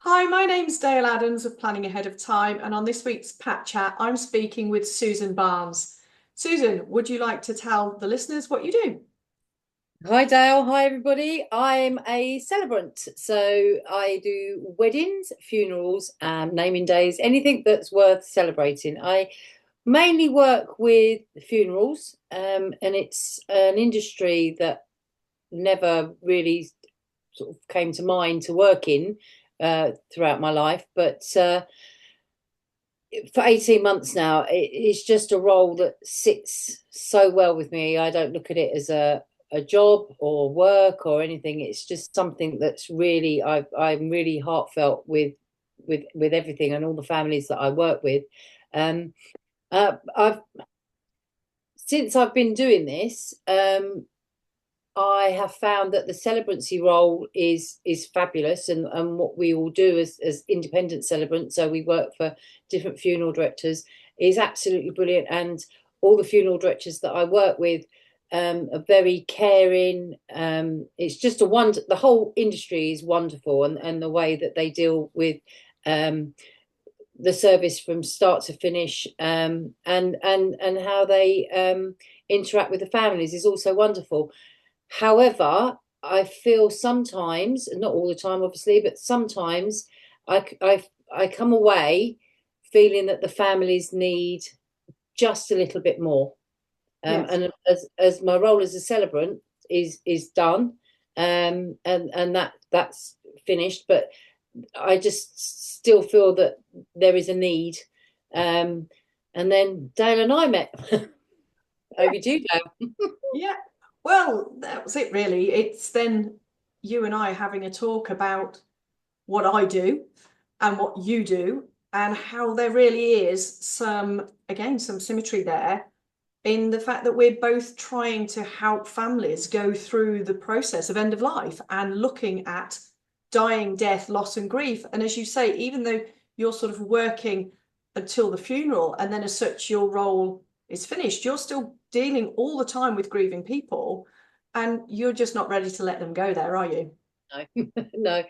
Hi, my name's Dale Adams of Planning Ahead of Time, and on this week's Pat Chat, I'm speaking with Susan Barnes. Susan, would you like to tell the listeners what you do? Hi Dale, hi everybody. I'm a celebrant, so I do weddings, funerals, naming days, anything that's worth celebrating. I mainly work with funerals, and it's an industry that never really sort of came to mind to work in throughout my life. But for 18 months now, it's just a role that sits so well with me. I don't look at it as a job or work or anything. It's just something that's really I'm really heartfelt with everything and all the families that I work with. Um, I've since I've been doing this, I have found that the celebrancy role is fabulous, and what we all do as independent celebrants, so we work for different funeral directors, is absolutely brilliant. And all the funeral directors that I work with are very caring. It's just a wonder. The whole industry is wonderful, and the way that they deal with um, the service from start to finish, and how they interact with the families is also wonderful. However, I feel sometimes, not all the time, obviously, but sometimes I come away feeling that the families need just a little bit more. Yes. And as my role as a celebrant is done, and that's finished, but I just still feel that there is a need. Um, and then Dale and I met. Yeah. Over to you, Dale. Yeah. Well, that was it really. It's then you and I having a talk about what I do and what you do and how there really is some symmetry there in the fact that we're both trying to help families go through the process of end of life and looking at dying, death, loss, and grief. And as you say, even though you're sort of working until the funeral and then as such your role is finished, you're still dealing all the time with grieving people and you're just not ready to let them go there, are you? No, no, and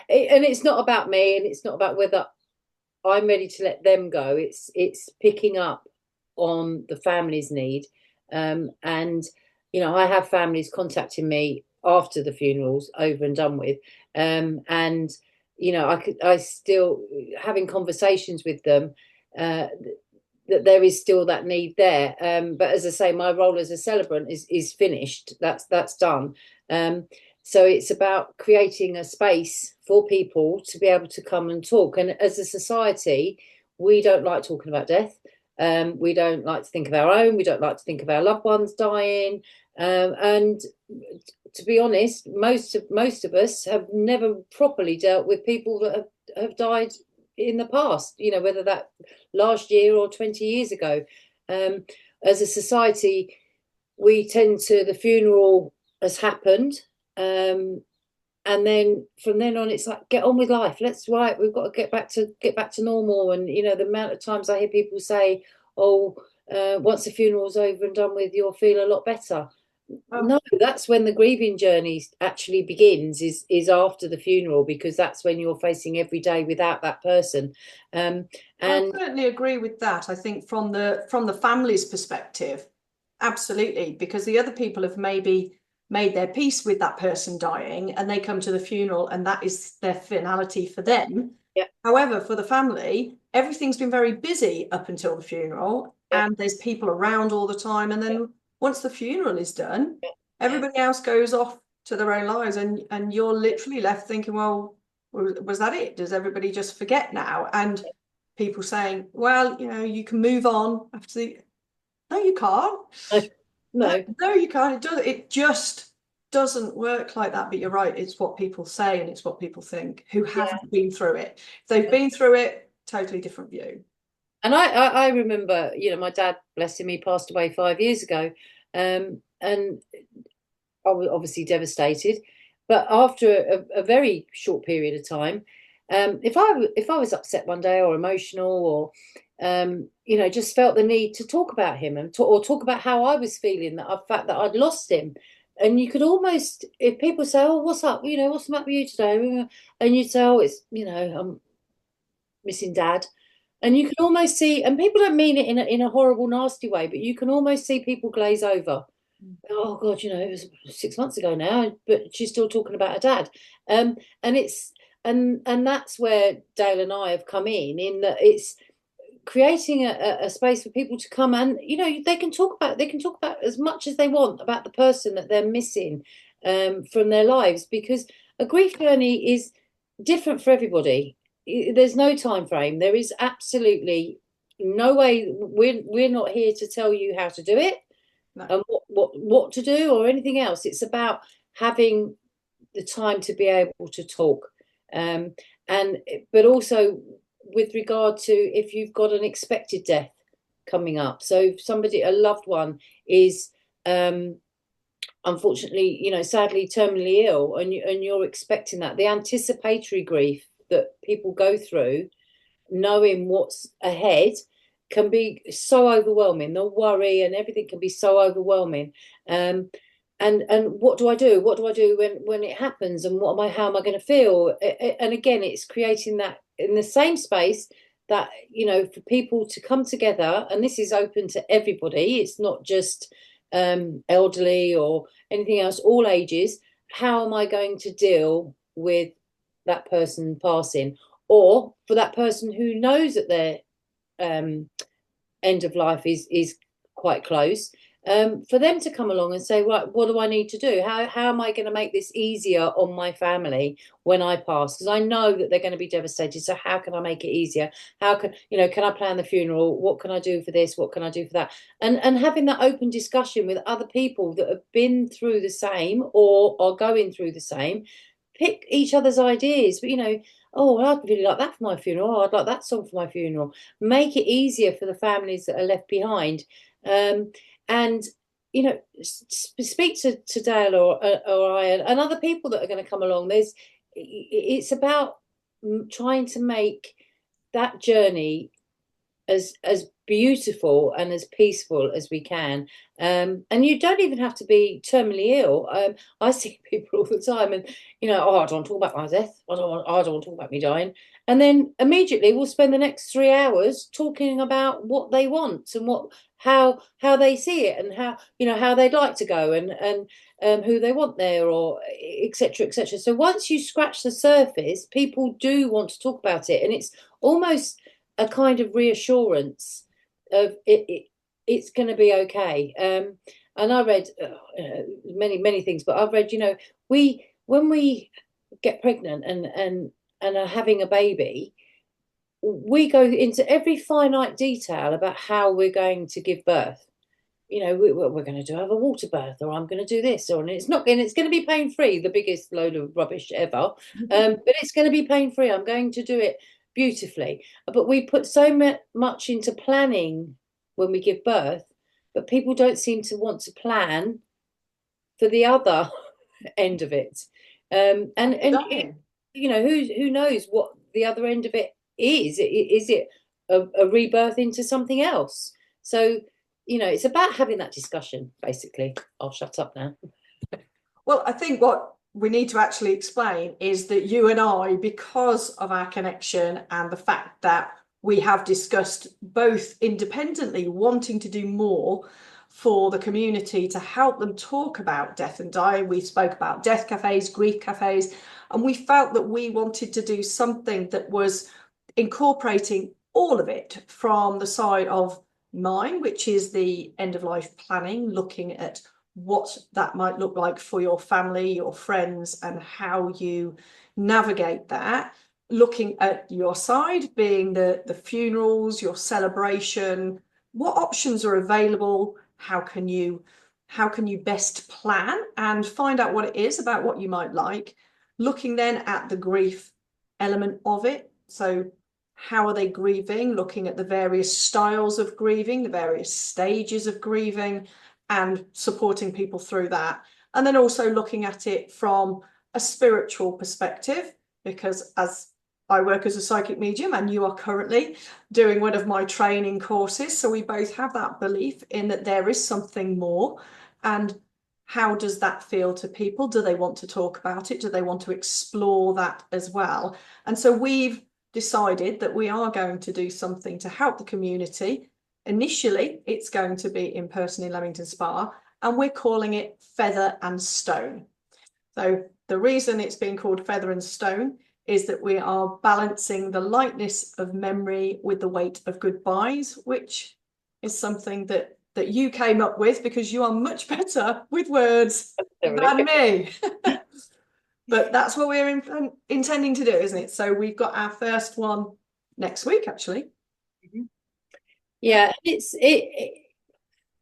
it's not about me, and it's not about whether I'm ready to let them go. It's picking up on the family's need, and I have families contacting me after the funeral's over and done with, and I still having conversations with them. That there is still that need there, but as I say, my role as a celebrant is finished. That's done. So it's about creating a space for people to be able to come and talk. And as a society, we don't like talking about death. We don't like to think of our own. We don't like to think of our loved ones dying. And to be honest, most of us have never properly dealt with people that have died in the past. Whether that last year or 20 years ago. Um, as a society, we tend to the funeral has happened, and then from then on it's like get on with life. Let's right, we've got to get back to normal. And the amount of times I hear people say, oh, once the funeral's over and done with, you'll feel a lot better. Oh, No, that's when the grieving journey actually begins, is after the funeral, because that's when you're facing every day without that person. um I and certainly agree with that. I think from the family's perspective, absolutely, because the other people have maybe made their peace with that person dying and they come to the funeral and that is their finality for them. yeah, However, for the family, everything's been very busy up until the funeral yeah, and there's people around all the time. And yeah, then once the funeral is done, yeah, everybody else goes off to their own lives and you're literally left thinking, well, was that it? Does everybody just forget now? And people saying, well, you can move on after the. No, you can't. yeah. No, No, no, you can't. It just doesn't work like that. But you're right. It's what people say and it's what people think who yeah. haven't been through it. If they've been through it, totally different view. And I remember, my dad, bless him, he passed away 5 years ago, and I was obviously devastated. But after a very short period of time, if I was upset one day or emotional, or just felt the need to talk about him, or talk about how I was feeling, that the fact that I'd lost him. and you could almost, if people say, "Oh, what's up? What's the matter with you today?" And you say, "Oh, I'm missing dad." And you can almost see, and people don't mean it in a horrible, nasty way, but you can almost see people glaze over. Oh God, it was 6 months ago now, but she's still talking about her dad. And it's and that's where Dale and I have come in that it's creating a space for people to come, and they can talk about as much as they want about the person that they're missing from their lives, because a grief journey is different for everybody. There's no time frame. There is absolutely no way. We're not here to tell you how to do it No. and what to do or anything else. It's about having the time to be able to talk, um, and but also with regard to if you've got an expected death coming up. So if a loved one is unfortunately, sadly terminally ill, and you're expecting that, the anticipatory grief that people go through, knowing what's ahead, can be so overwhelming. The worry and everything can be so overwhelming. And what do I do? What do I do when it happens? And how am I going to feel? And again, it's creating that in the same space that, for people to come together, and this is open to everybody. It's not just elderly or anything else, all ages. How am I going to deal with that person passing? Or for that person who knows that their end of life is quite close, for them to come along and say, right, what do I need to do? How am I going to make this easier on my family when I pass? Because I know that they're going to be devastated. So how can I make it easier? How can I plan the funeral? What can I do for this? What can I do for that? And having that open discussion with other people that have been through the same or are going through the same, pick each other's ideas. But oh, well, I'd really like that for my funeral. Oh, I'd like that song for my funeral. Make it easier for the families that are left behind. And speak to Dayle or I and other people that are going to come along. It's about trying to make that journey as beautiful and as peaceful as we can. And you don't even have to be terminally ill. I see people all the time, and oh, I don't want to talk about my death. I don't want to talk about me dying. And then immediately we'll spend the next 3 hours talking about what they want and how they see it, and how they'd like to go, and who they want there, or etc. etc. So once you scratch the surface, people do want to talk about it, and it's almost a kind of reassurance of it's going to be okay. And I read many things, but I've read, we when we get pregnant and are having a baby, we go into every finite detail about how we're going to give birth. We're going to have a water birth, or I'm going to do this, or and it's going to be pain free, the biggest load of rubbish ever. But it's going to be pain free. I'm going to do it beautifully. But we put so much into planning when we give birth, but people don't seem to want to plan for the other end of it. And who knows what the other end of it is? Is it a rebirth into something else? So it's about having that discussion, basically. I'll shut up now. Well, I think what we need to actually explain is that you and I, because of our connection and the fact that we have discussed both independently wanting to do more for the community to help them talk about death and dying. We spoke about death cafes, grief cafes, and we felt that we wanted to do something that was incorporating all of it from the side of mine, which is the end of life planning, looking at what that might look like for your family, your friends, and how you navigate that. Looking at your side, being the funerals, your celebration, what options are available, how can you best plan and find out what it is about what you might like. Looking then at the grief element of it. So how are they grieving? Looking at the various styles of grieving, the various stages of grieving, and supporting people through that. And then also looking at it from a spiritual perspective, because as I work as a psychic medium and you are currently doing one of my training courses, so we both have that belief in that there is something more. And how does that feel to people? Do they want to talk about it? Do they want to explore that as well? And so we've decided that we are going to do something to help the community. Initially, it's going to be in person in Leamington Spa, and we're calling it Feather and Stone. So the reason it's being called Feather and Stone is that we are balancing the lightness of memory with the weight of goodbyes, which is something that you came up with because you are much better with words than me. But that's what we're intending to do, isn't it? So we've got our first one next week, actually. Yeah,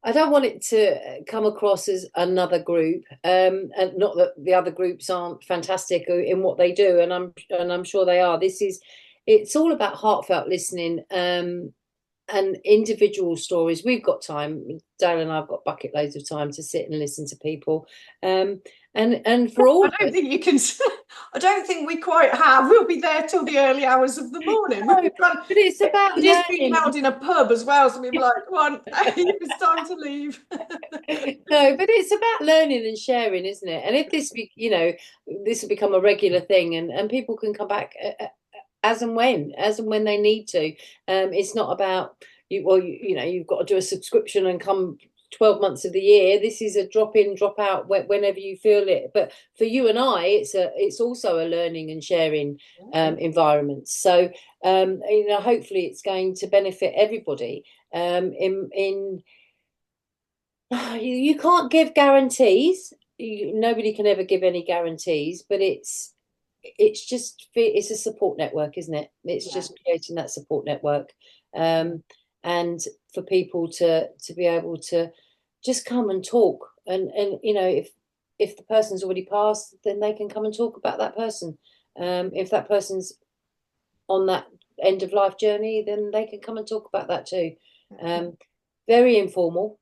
I don't want it to come across as another group, and not that the other groups aren't fantastic in what they do, and I'm sure they are. It's all about heartfelt listening, and individual stories. We've got time. Dayle and I've got bucket loads of time to sit and listen to people, and for all. I don't think you can. I don't think we quite have. We'll be there till the early hours of the morning. No, but it's about it is being held in a pub as well, so we're like, come on, it's time to leave. No, but it's about learning and sharing, isn't it? And if this this will become a regular thing, and people can come back as and when they need to. It's not about you've got to do a subscription and come 12 months of the year. This is a drop in, drop out whenever you feel it. But for you and I, it's also a learning and sharing environment. So hopefully it's going to benefit everybody. You can't give guarantees. Nobody can ever give any guarantees, but it's a support network, isn't it? It's just creating that support network, and for people to be able to just come and talk, and if the person's already passed, then they can come and talk about that person. If that person's on that end of life journey, then they can come and talk about that too. Very informal.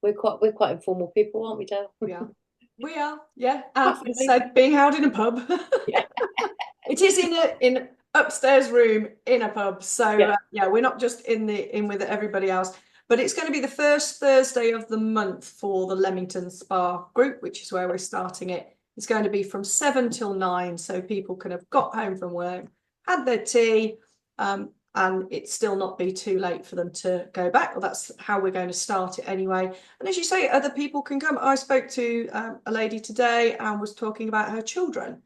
We're quite informal people, aren't we, Dayle? We are, yeah. And said being held in a pub. Yeah. It is in an upstairs room in a pub. So we're not just in with everybody else. But it's going to be the first Thursday of the month for the Leamington Spa group, which is where we're starting it. It's going to be from 7 till 9, so people can have got home from work, had their tea, and it's still not be too late for them to go back. Well, that's how we're going to start it anyway. And as you say, other people can come. I spoke to a lady today and was talking about her children,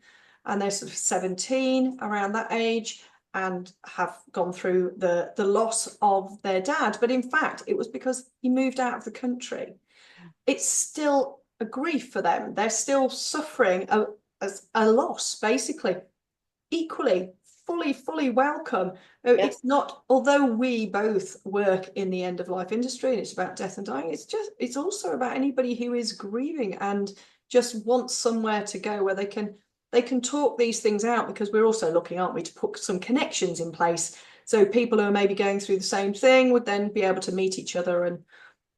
and they're sort of 17, around that age, and have gone through the loss of their dad. But in fact, it was because he moved out of the country. It's still a grief for them. They're still suffering as a loss, basically. Equally, fully welcome. It's not, although we both work in the end of life industry and it's about death and dying, it's also about anybody who is grieving and just wants somewhere to go where they can talk these things out, because we're also looking, aren't we, to put some connections in place, so people who are maybe going through the same thing would then be able to meet each other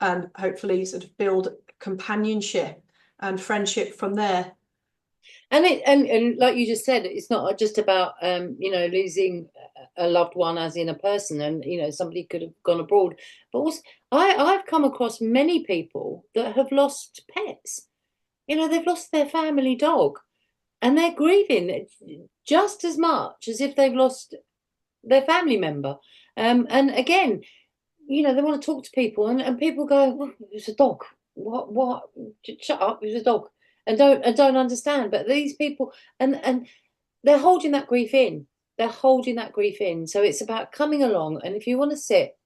and hopefully sort of build companionship and friendship from there. And like you just said, it's not just about losing a loved one, as in a person, and somebody could have gone abroad, but also I've come across many people that have lost pets. They've lost their family dog, and they're grieving just as much as if they've lost their family member. And again, they want to talk to people, and people go, well, "It's a dog. What? Shut up! It's a dog." And don't understand. But these people, and they're holding that grief in. They're holding that grief in. So it's about coming along. And if you want to sit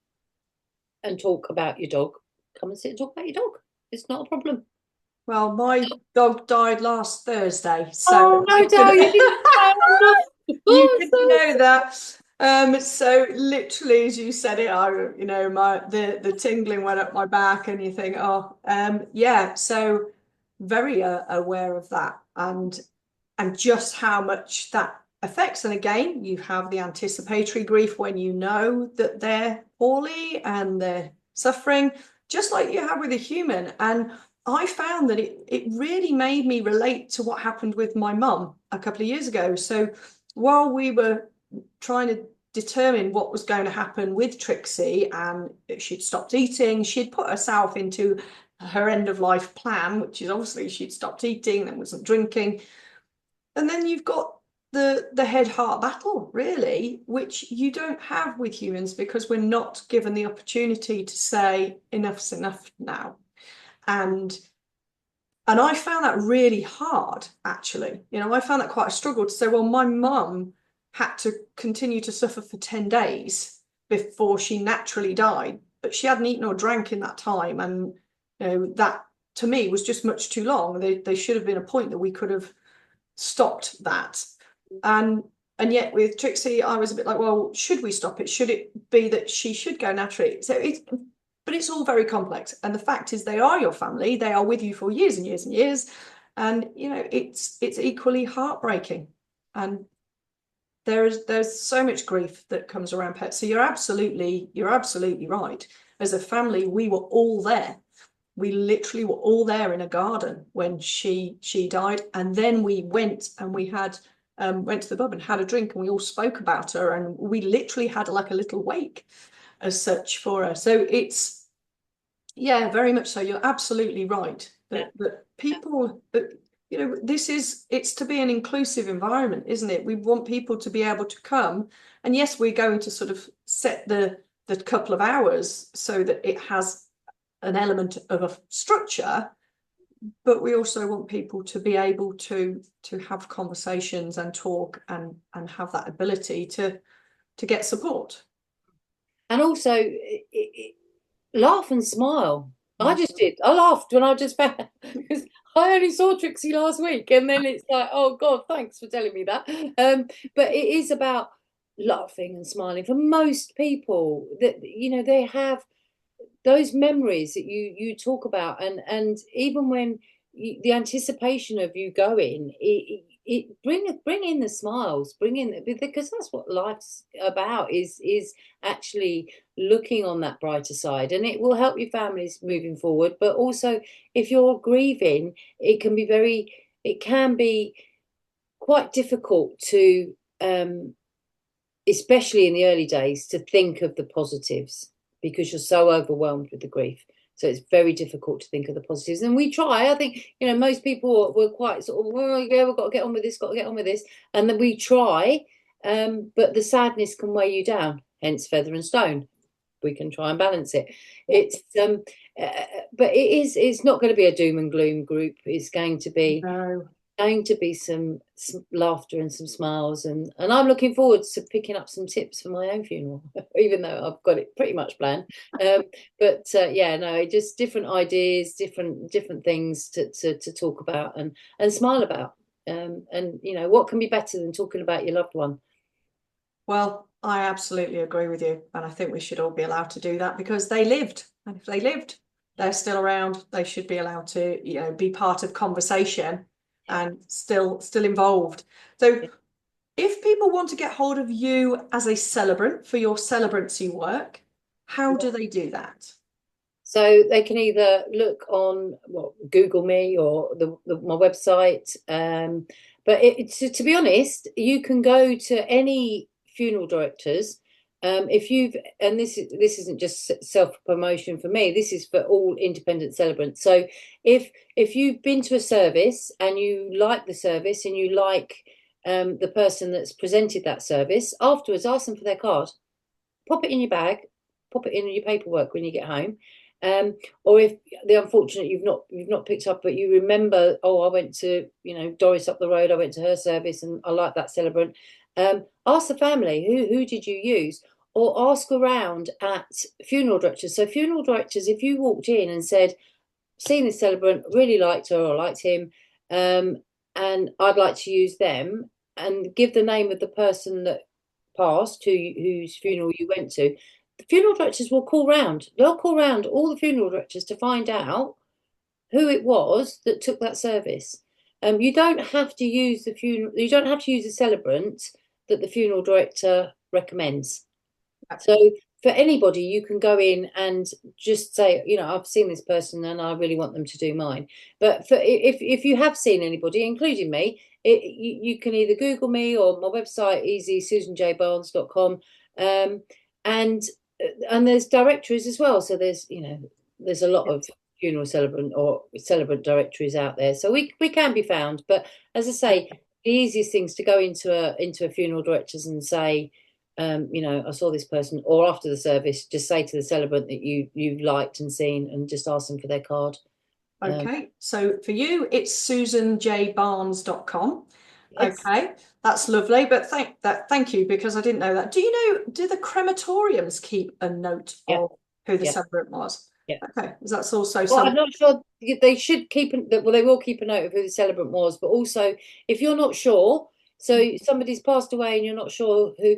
and talk about your dog, come and sit and talk about your dog. It's not a problem. Well, my dog died last Thursday, so no, Dayle, you didn't know. You didn't know that. So literally, as you said it, the tingling went up my back, and you think, so very aware of that, and just how much that affects. And again, you have the anticipatory grief when you know that they're poorly and they're suffering, just like you have with a human. And I found that it really made me relate to what happened with my mum a couple of years ago. So while we were trying to determine what was going to happen with Trixie, and she'd stopped eating, she'd put herself into her end of life plan, which is obviously she'd stopped eating and wasn't drinking. And then you've got the head heart battle, really, which you don't have with humans because we're not given the opportunity to say enough's enough now. And I found that really hard, actually. I found that quite a struggle to say, well, my mum had to continue to suffer for 10 days before she naturally died, but she hadn't eaten or drank in that time. And that to me was just much too long. There should have been a point that we could have stopped that. And yet with Trixie, I was a bit like, well, should we stop it? Should it be that she should go naturally? But it's all very complex. And the fact is, they are your family. They are with you for years and years and years. And it's equally heartbreaking. And there's so much grief that comes around pets. So you're absolutely right. As a family, we were all there. We literally were all there in a garden when she died. And then we went and we had went to the pub and had a drink, and we all spoke about her, and we literally had like a little wake as such for her. So it's, yeah, very much so. You're absolutely right that people, it's to be an inclusive environment, isn't it? We want people to be able to come, and yes, we're going to sort of set the couple of hours so that it has an element of a structure, but we also want people to be able to have conversations and talk and have that ability to get support. And also laugh and smile. I just did. I laughed when I just found, because I only saw Trixie last week, and then it's like, oh God, thanks for telling me that. But it is about laughing and smiling for most people. That they have those memories that you talk about, and even when the anticipation of you going, it bring in the smiles, because that's what life's about, is actually looking on that brighter side, and it will help your families moving forward. But also, if you're grieving, it can be quite difficult to especially in the early days, to think of the positives, because you're so overwhelmed with the grief. So it's very difficult to think of the positives. And we try. I think, most people were quite sort of, well, yeah, we've got to get on with this, got to get on with this. And then we try, but the sadness can weigh you down, hence feather and stone. We can try and balance it. It's but it's not going to be a doom and gloom group. It's going to be some laughter and some smiles, and I'm looking forward to picking up some tips for my own funeral, even though I've got it pretty much planned. Just different ideas, different things to talk about and smile about. And what can be better than talking about your loved one? Well, I absolutely agree with you, and I think we should all be allowed to do that, because they lived, and if they lived, they're still around. They should be allowed to be part of conversation and still involved. So if people want to get hold of you as a celebrant for your celebrancy work, how do they do that? So they can either look on Google me or my website. But to be honest, you can go to any funeral directors. This isn't just self-promotion for me, this is for all independent celebrants. So if you've been to a service and you like the service and you like the person that's presented that service, afterwards ask them for their card, pop it in your bag, pop it in your paperwork when you get home. Or if the unfortunate you've not picked up, but you remember, I went to Doris up the road, I went to her service and I like that celebrant. Ask the family, who did you use, or ask around at funeral directors. So funeral directors, if you walked in and said, seen this celebrant, really liked her or liked him, and I'd like to use them, and give the name of the person that passed, whose funeral you went to, the funeral directors will call round. They'll call round all the funeral directors to find out who it was that took that service. You don't have to use you don't have to use the celebrant that the funeral director recommends. So for anybody, you can go in and just say, I've seen this person and I really want them to do mine. But if you have seen anybody, including me, you can either Google me or my website, easysusanjbarnes.com. And there's directories as well. So there's a lot of funeral celebrant or celebrant directories out there, so we can be found. But as I say, the easiest things to go into a funeral directors and say, I saw this person, or after the service, just say to the celebrant that you've liked and seen, and just ask them for their card. Okay, so for you, it's susanjbarnes.com. Yes. Okay, that's lovely. But thank you, because I didn't know that. Do the crematoriums keep a note Yeah. of who the Yeah. celebrant was? Yeah. Okay, that's also Well, some. I'm not sure they should keep. Well, they will keep a note of who the celebrant was, but also if you're not sure, so somebody's passed away and you're not sure who,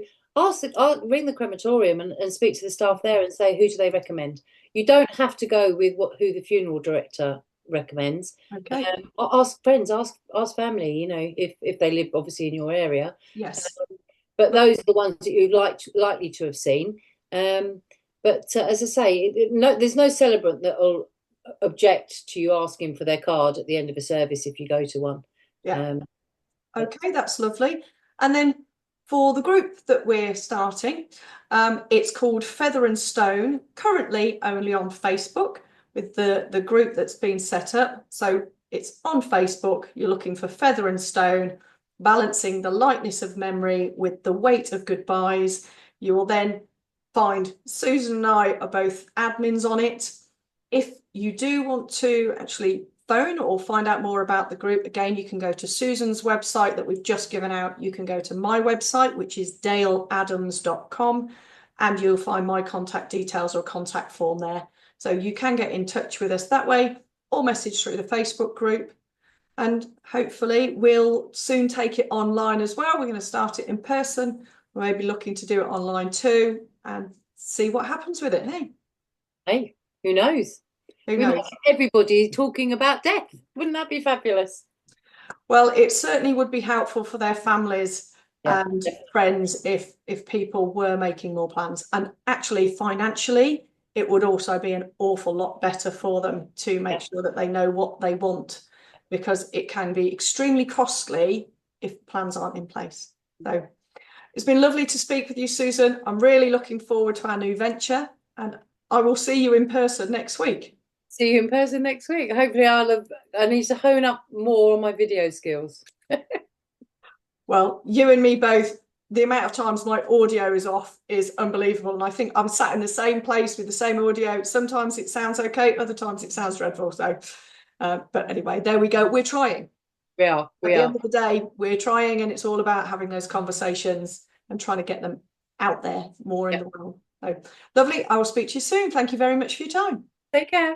ring the crematorium and speak to the staff there and say who do they recommend. You don't have to go with who the funeral director recommends. Okay. Ask friends, ask family. If they live obviously in your area. Yes. But those are the ones that you're likely to have seen. But as I say, there's no celebrant that will object to you asking for their card at the end of a service if you go to one. Yeah. Okay, that's lovely. And then for the group that we're starting, it's called Feather and Stone, currently only on Facebook with the group that's been set up. So it's on Facebook. You're looking for Feather and Stone, balancing the lightness of memory with the weight of goodbyes. You will then find Susan and I are both admins on it. If you do want to actually phone or find out more about the group, again, you can go to Susan's website that we've just given out. You can go to my website, which is dayleadams.com, and you'll find my contact details or contact form there. So you can get in touch with us that way, or message through the Facebook group. And hopefully we'll soon take it online as well. We're going to start it in person. We're maybe looking to do it online too, and see what happens with it. Hey, who knows? Who We knows? might get everybody talking about death. Wouldn't that be fabulous? Well, it certainly would be helpful for their families Yeah. and friends if people were making more plans. And actually, financially, it would also be an awful lot better for them to make sure that they know what they want, because it can be extremely costly if plans aren't in place. So it's been lovely to speak with you, Susan. I'm really looking forward to our new venture, and I will see you in person next week. See you in person next week. Hopefully I need to hone up more on my video skills. Well, you and me both. The amount of times my audio is off is unbelievable. And I think I'm sat in the same place with the same audio. Sometimes it sounds okay, other times it sounds dreadful. So, but anyway, there we go. We're trying. We are. At the end of the day, we're trying, and it's all about having those conversations and trying to get them out there more in the world. So lovely. I will speak to you soon. Thank you very much for your time. Take care.